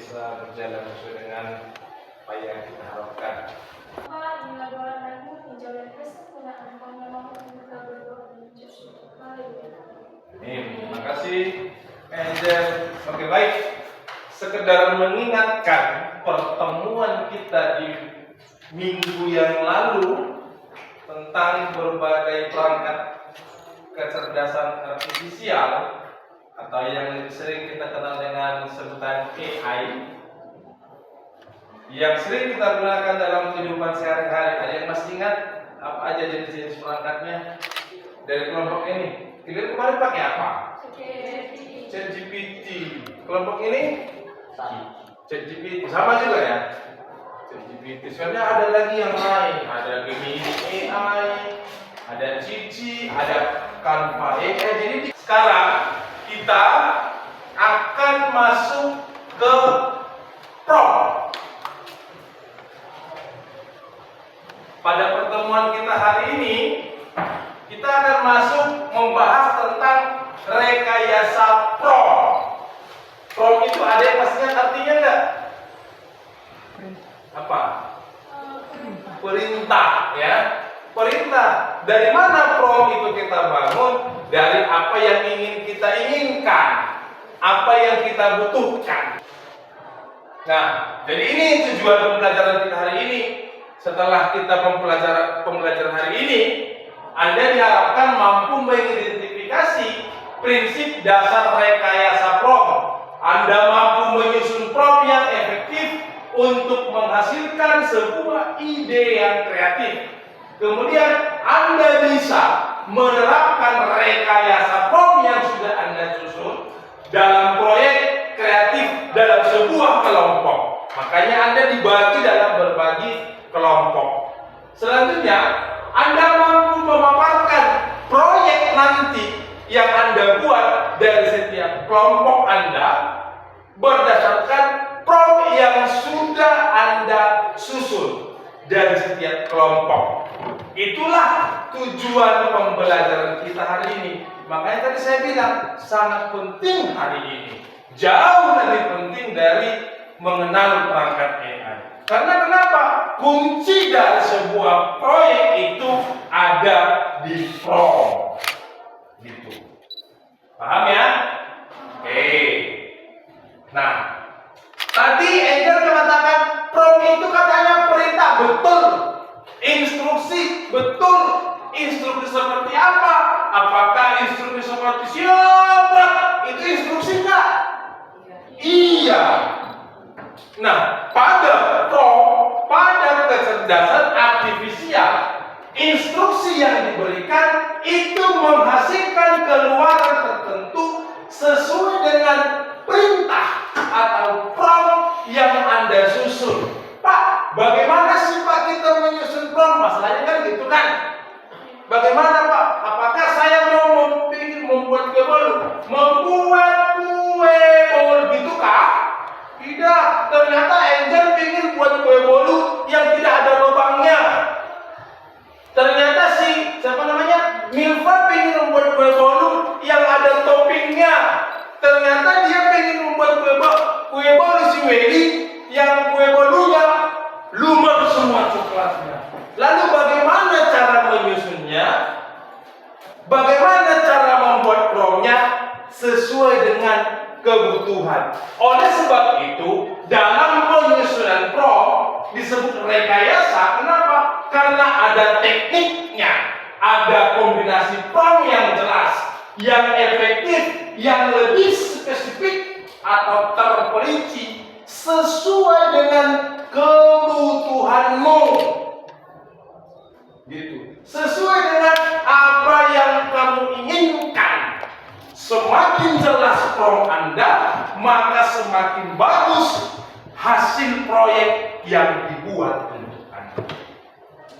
bisa berjalan sesuai dengan apa yang kita harapkan. Inilah doa anakmu, menjauhkan kesempurnaan engkau memang kita berdoa di Yesus. Terima kasih, Angel. Oke, baik. Sekedar mengingatkan pertemuan kita di minggu yang lalu tentang berbagai perangkat kecerdasan artifisial atau yang lebih sering kita kenal dengan sebutan AI yang sering kita gunakan dalam kehidupan sehari-hari. Ada yang masih ingat apa aja jenis-jenis perangkatnya dari kelompok ini? Kalian kemarin pakai apa? ChatGPT. Kelompok ini? ChatGPT. Sama juga ya? ChatGPT. Soalnya ada lagi yang lain. Ada Gemini AI, ada Cici, ada Canva AI. Jadi sekarang kita akan masuk ke prompt. Pada pertemuan kita hari ini, kita akan masuk membahas tentang rekayasa prompt. Prompt itu ada yang masih ingat artinya enggak? Apa? Perintah, ya. Perintah. Dari mana prompt itu kita bangun? Dari apa yang ingin kita inginkan, apa yang kita butuhkan. Nah, jadi ini tujuan pembelajaran kita hari ini. Setelah kita pembelajaran hari ini, Anda diharapkan mampu mengidentifikasi prinsip dasar rekayasa prompt. Anda mampu menyusun prompt yang efektif untuk menghasilkan sebuah ide yang kreatif. Kemudian Anda bisa menerapkan rekayasa prompt yang sudah Anda susun dalam proyek kreatif dalam sebuah kelompok. Makanya Anda dibagi dalam berbagi kelompok. Selanjutnya, Anda mampu memaparkan proyek nanti yang Anda buat dari setiap kelompok Anda berdasarkan prompt yang sudah Anda susun dari setiap kelompok. Itulah tujuan pembelajaran kita hari ini. Makanya tadi saya bilang sangat penting hari ini. Jauh lebih penting dari mengenal perangkat AI. Karena kenapa? Kunci dari sebuah proyek itu ada di prompt. Gitu. Paham ya? Oke. Nah, tadi Angel mengatakan prompt itu katanya perintah, betul. Instruksi, betul. Instruksi seperti apa? Apakah instruksi seperti siapa? Itu instruksi enggak? Iya. Nah, pada prompt, pada kecerdasan artifisial, instruksi yang diberikan itu menghasilkan keluaran tertentu sesuai dengan perintah atau prompt yang Anda susun. Pak, bagaimana sih Pak kita menyusun prompt? Masalahnya kan gitu kan? Bagaimana Pak? Apakah saya mau membuat kue bolu? Membuat kue bolu gitu kah? Tidak. Ternyata Angel ingin buat kue bolu yang tidak ada lubangnya. Ternyata Milva ingin membuat kue bolu yang ada toppingnya. Ternyata dia ingin membuat kue bolu si Welly yang kue bolunya lumer semua coklatnya. Lalu bagaimana cara menyusunnya? Bagaimana cara membuat promptnya sesuai dengan kebutuhan? Oleh sebab itu, dalam penyusunan prompt disebut rekayasa. Kenapa? Karena ada tekniknya, ada kombinasi prompt yang jelas, yang efektif, yang lebih spesifik atau terperinci sesuai dengan kebutuhanmu. Gitu. Sesuai dengan apa yang kamu inginkan. Semakin jelas prompt Anda, maka semakin bagus hasil proyek yang dibuat untuk Anda.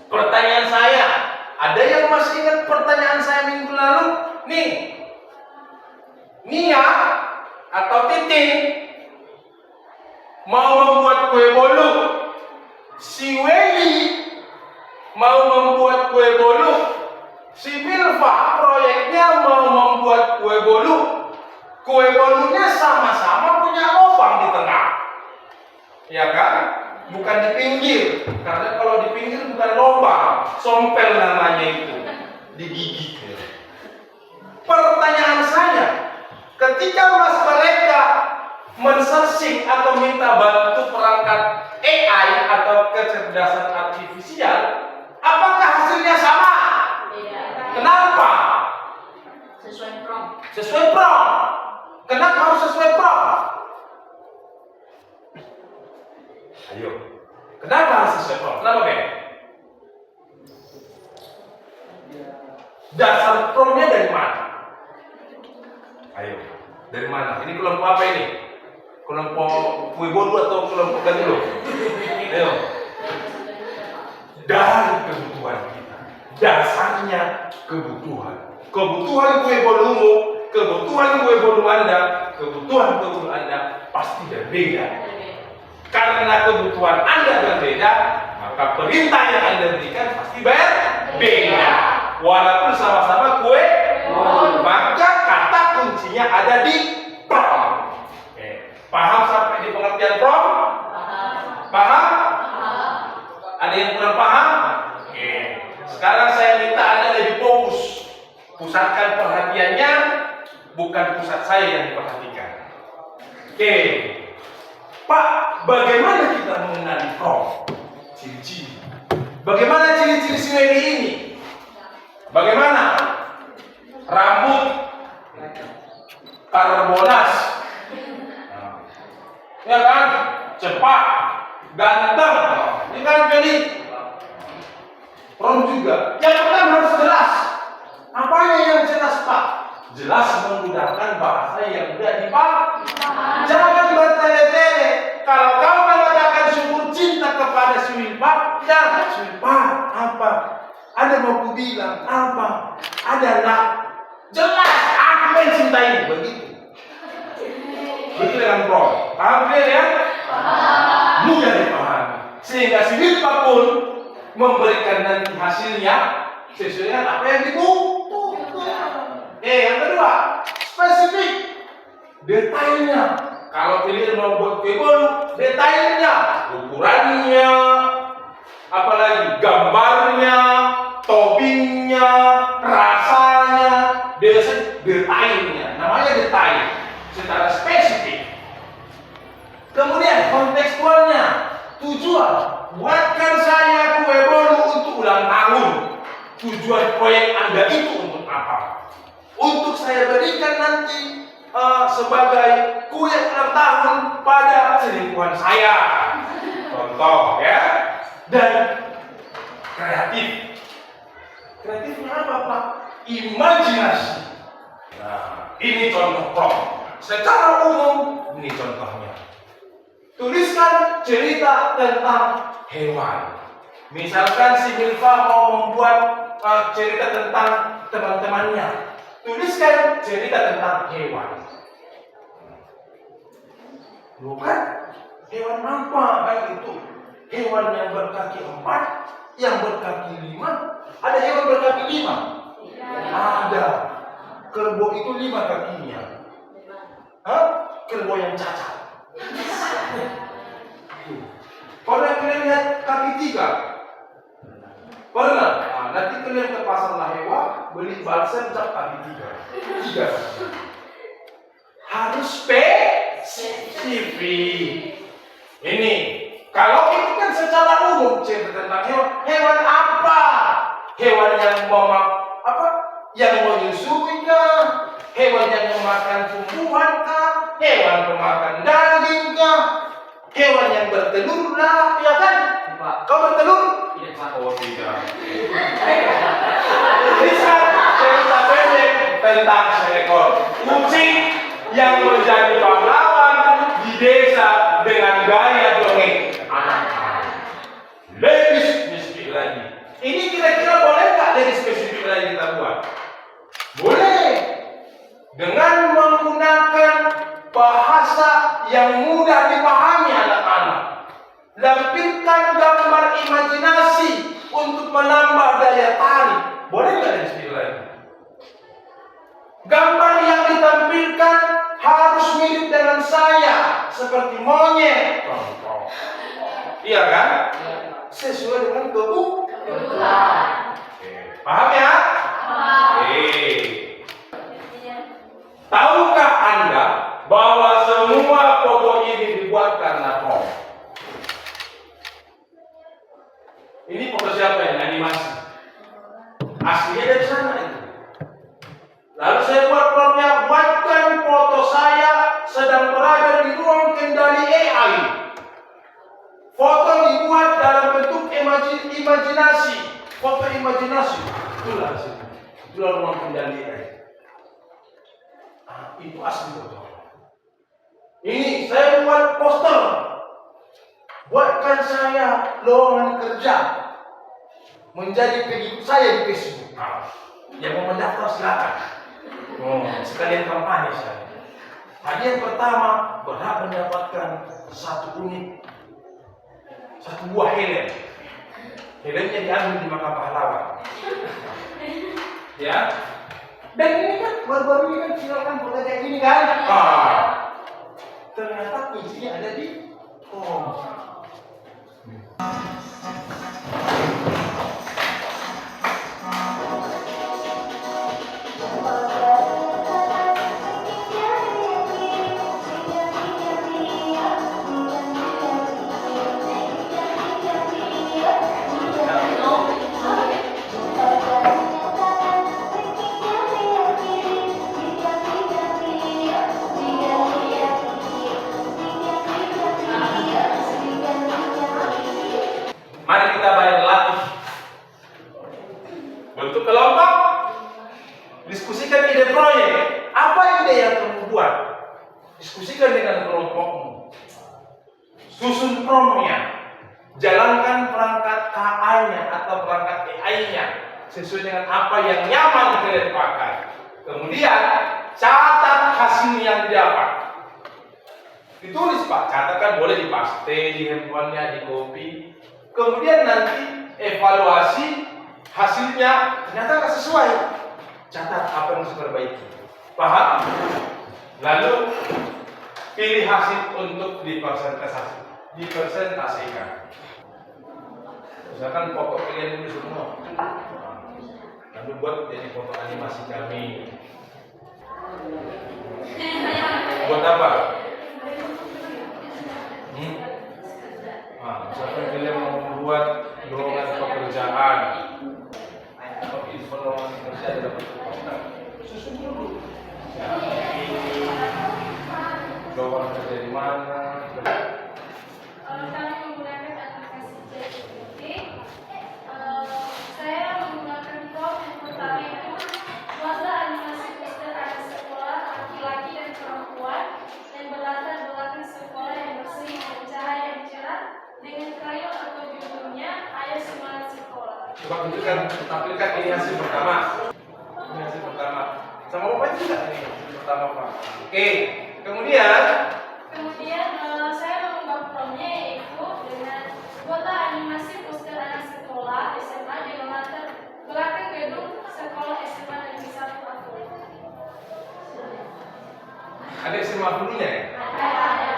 Pertanyaan saya, ada yang masih ingat pertanyaan saya minggu lalu? Nih, Nia atau Titin mau membuat kue bolu. Si Welly mau membuat kue bolu. Si Milva proyeknya mau membuat kue bolu. Kue bolunya sama-sama punya lubang di tengah. ya kan? Bukan di pinggir, karena kalau di pinggir bukan lomba, sompel namanya itu, digigit. Pertanyaan saya, ketika mereka men-searching atau minta bantu perangkat AI atau kecerdasan artifisial, apakah hasilnya sama? Beda. Kenapa? Sesuai prompt. Sesuai prompt. Kenapa harus sesuai prompt? Ayo. Kenapa harus sesuai prompt? Kenapa, Ben? Dasar promptnya dari mana? Ayo. Dari mana? Ini kelompok apa ini? Kelompok kue bolu atau kelompok ganilo? Ayo. Dari kebutuhan kita. Dasarnya kebutuhan. Kebutuhan kue bolumu, kebutuhan kue bolu Anda, kebutuhan kue bolu Anda pasti berbeda. Karena kebutuhan Anda berbeda, maka perintah yang Anda berikan pasti berbeda. Walaupun sama-sama kue bolu, maka kata kuncinya ada di prompt. Oke. Paham sampai di pengertian prompt? Paham? Ada yang kurang paham? Oke. Sekarang saya minta Anda lebih fokus. Pusatkan perhatiannya, bukan pusat saya yang diperhatikan. Oke. Pak, bagaimana kita mengenali prompt? Ciri-ciri. Bagaimana ciri-ciri si Wendy ini? Bagaimana? Rambut karbonas. Ya kan? Cepat, ganteng. Ini kan Wendy. Prompt juga. Yang pertama harus jelas. Apanya yang jelas, Pak? Jelas menggunakan bahasa yang mudah dipahami. Jangan bertele-tele. Kalau kau mengatakan syukur cinta kepada si Wilpa, jangan Wilpa apa? Ada mau ku bilang apa? Ada nak? Jelas aku mencintai begitu. Begitu dengan prompt. Paham ya? Mudah dipahami. Sehingga si Wilpa pun memberikan nanti hasilnya sesuai dengan apa yang dibutuhkan. Yang kedua, spesifik, detailnya. Kalau pilih mau buat kue bolu, detailnya, ukurannya, apalagi gambarnya, toppingnya, rasanya, detailnya. Namanya detail, secara spesifik. Kemudian kontekstualnya, tujuan. Buatkan saya kue bolu untuk ulang tahun. Tujuan proyek Anda itu untuk apa? Untuk saya berikan nanti sebagai kue ulang tahun pada selingkuhan saya. Contoh ya. Dan kreatif. Kreatifnya apa, Pak? Imajinasi. Nah, ini contoh prompt. Secara umum, ini contohnya. Tuliskan cerita tentang hewan. Misalkan si Milva mau membuat cerita tentang teman-temannya. Tuliskan cerita tentang hewan. Bukan hewan apa kan itu? Hewan yang berkaki 4, yang berkaki 5. Ada hewan berkaki 5? Ada. Kerbau itu 5 kakinya. Hah? Kerbau yang cacat. Pernah kalian lihat kaki 3? Pernah? Nah, nanti kalian ke pasar Lahewa beli balsam cap kaki 3. Harus spesifik. Ini kalau itu kan secara umum cerita tentang hewan. Hewan apa? Hewan yang yang menyusui kah? Hewan yang memakan tumbuhan kah? Hewan pemakan daging kah? Hewan yang bertelur lah, ya kan? Kau bertelur? Tidak, Pak. Oh, tidak. Bisa cerita pendek tentang seekor kucing yang menjadi pahlawan di desa dengan gaya dongeng anak-anak. Lebih spesifik lagi. Ini kira-kira boleh nggak lebih spesifik lagi kita buat? Boleh. Dengan menggunakan bahasa yang mudah dipahami anak-anak. Lampirkan gambar imajinasi untuk menambah daya tarik. Boleh nggak lebih lagi? Gambar yang ditampilkan harus mirip dengan saya, seperti monyet. Iya kan? Iya. Sesuai dengan kebutuhan. Oke. Paham ya? Oke. Tahukah Anda bahwa semua foto ini dibuat karena prom? Ini foto siapa yang animasi? Aslinya dari sana itu. Lalu saya buat promnya, buatkan foto saya sedang berada di ruang kendali AI. Foto dibuat dalam bentuk imajinasi, foto imajinasi. Itulah hasilnya. Itulah ruang kendali AI. Nah, itu asli foto. Ini saya buat poster. Buatkan saya lowongan kerja menjadi pengikut saya di Facebook. Nah, yang mau mendaftar silakan. Sekalian kampanye saya. Hadiah pertama berhak mendapatkan satu buah helm. Helmnya diambil di Makam Pahlawan. Ya. Dan ini kan baru-baru ini kan silakan foto kayak gini kan? Ternyata kuncinya ada di Mari kita latih. Bentuk kelompok, diskusikan ide proyek. Apa ide yang kamu buat? Diskusikan dengan kelompokmu. Susun promnya. Jalankan perangkat KA-nya atau perangkat AI-nya sesuai dengan apa yang nyaman kalian pakai. Kemudian catat hasil yang didapat. Ditulis Pak, catatkan, boleh dipaste di handphonenya, di copy. Kemudian nanti evaluasi hasilnya ternyata nggak sesuai. Catat apa yang harus diperbaiki. Paham? Lalu pilih hasil untuk dipresentasikan. Misalkan foto kalian ini semua. Lalu buat jadi foto animasi kami. Buat apa? Misalkan kalian mau membuat lowongan pekerjaan, tapi lowongan pekerjaan dapat kontrak, susun dulu. Ya, lowongan kerja di mana? Kami menggunakan aplikasi ChatGPT. Saya menggunakan prompt yang pertama itu buatlah animasi poster anak sekolah laki-laki dan perempuan yang berlatar belakang sekolah yang bersih dan cahaya yang cerah dengan krayon atau judulnya Ayo Semangat Sekolah. Coba tunjukkan, tampilkan ini hasil pertama. Ini hasil pertama. Sama Bapak juga ini hasil pertama Pak. Oke, kemudian saya mengubah promnya yaitu dengan buatlah animasi poster anak sekolah SMA dengan latar belakang gedung sekolah SMA Negeri 1 Afur. ada SMA dulunya ya? Ada.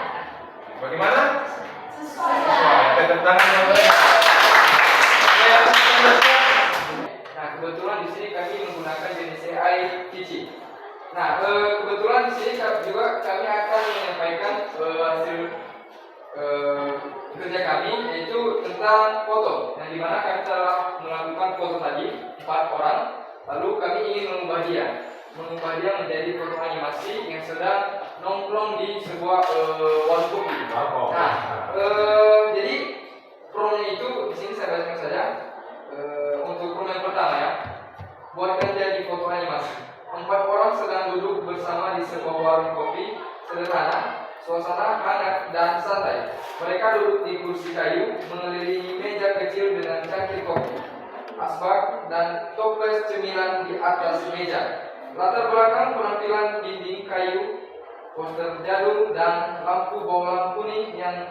Bagaimana? Sesuai. Tepuk tangan yang mereka. Nah, kebetulan di sini kami menggunakan jenis AI Cici. Nah, kebetulan di sini juga kami akan menyampaikan hasil kerja kami, yaitu tentang foto. Yang dimana kami telah melakukan foto tadi 4 orang, lalu kami ingin mengubah dia menjadi foto animasi yang sedang nongkrong di sebuah warung kopi. Nah, jadi promnya itu di sini saya bacakan saja. Untuk prom yang pertama ya, buatkan jadi foto animasi. 4 orang sedang duduk bersama di sebuah warung kopi sederhana, suasana hangat dan santai. Mereka duduk di kursi kayu mengelilingi meja kecil dengan cangkir kopi, asbak dan toples cemilan di atas meja. Latar belakang penampilan dinding kayu, poster jadul dan lampu bohlam kuning yang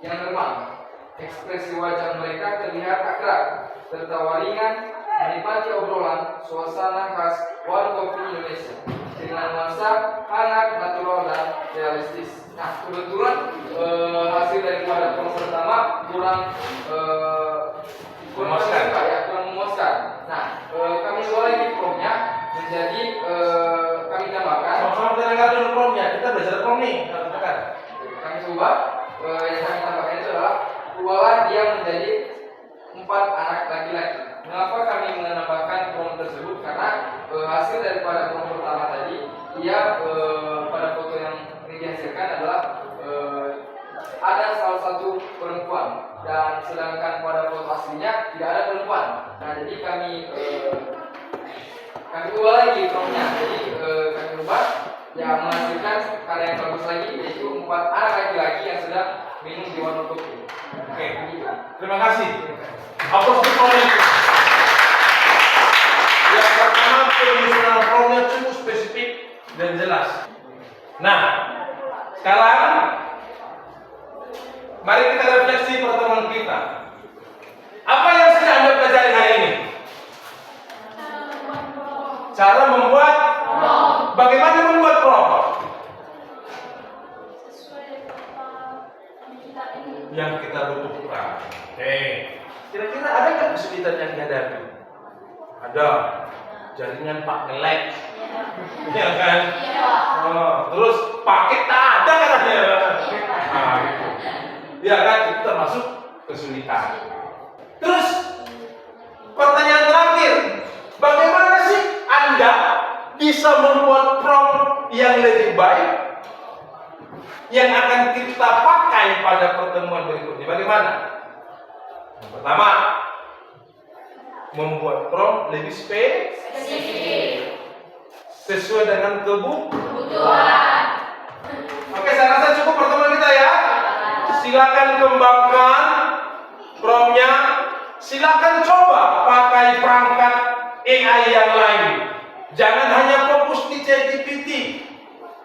remang. Ekspresi wajah mereka terlihat akrab, tertawa ringan, menikmati obrolan suasana khas warung kopi Indonesia dengan nuansa hangat, natural dan realistis. Nah, kebetulan hasil daripada prom pertama kurang Memuaskan. kurang memuaskan. Nah, kami ubah lagi promnya menjadi kami tambahkan. Sama-sama kita dengar dulu promnya. Kita belajar prom nih. Katakan. Kami ubah yang kami tambahkan itu adalah ubahlah dia menjadi 4 anak laki-laki. Mengapa kami menambahkan prom tersebut? Karena hasil daripada prom pertama tadi, dia pada foto yang ini dihasilkan adalah ada salah satu perempuan dan sedangkan pada foto aslinya tidak ada perempuan. Nah, jadi kami ubah lagi promnya. Jadi kami ubah yang menghasilkan karya yang bagus lagi, yaitu 4 anak laki-laki yang sedang minum di warung kopi. Oke. Terima kasih. Aplaus untuk promnya. Yang pertama, penyusunan promnya cukup spesifik dan jelas. Nah, sekarang mari kita refleksi pertemuan kita. Apa yang sudah Anda pelajari hari ini? Cara membuat prom. Bagaimana membuat prom? Sesuai apa kita ingin. Yang kita butuhkan. Oke. Kira-kira ada nggak kesulitan yang dihadapi? Ada. Jaringan Pak ngelek. Iya kan? Oh, terus paket tak ada katanya. Nah, gitu. Ya kan, itu termasuk kesulitan. Terus pertanyaan terakhir, bagaimana sih Anda bisa membuat prom yang lebih baik yang akan kita pakai pada pertemuan berikutnya? Bagaimana? Yang pertama, membuat prom lebih spesifik sesuai dengan kebutuhan. Oke, saya rasa cukup pertemuan kita ya. Silakan kembangkan promnya. Silakan coba pakai perangkat AI yang lain. Jangan hanya fokus di ChatGPT.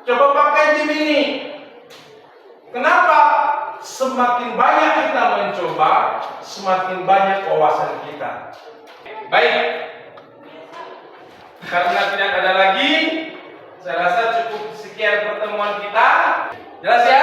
Coba pakai Gemini. Kenapa? Semakin banyak kita mencoba, semakin banyak wawasan kita. Baik. Karena tidak ada lagi, saya rasa cukup sekian pertemuan kita. Jelas ya?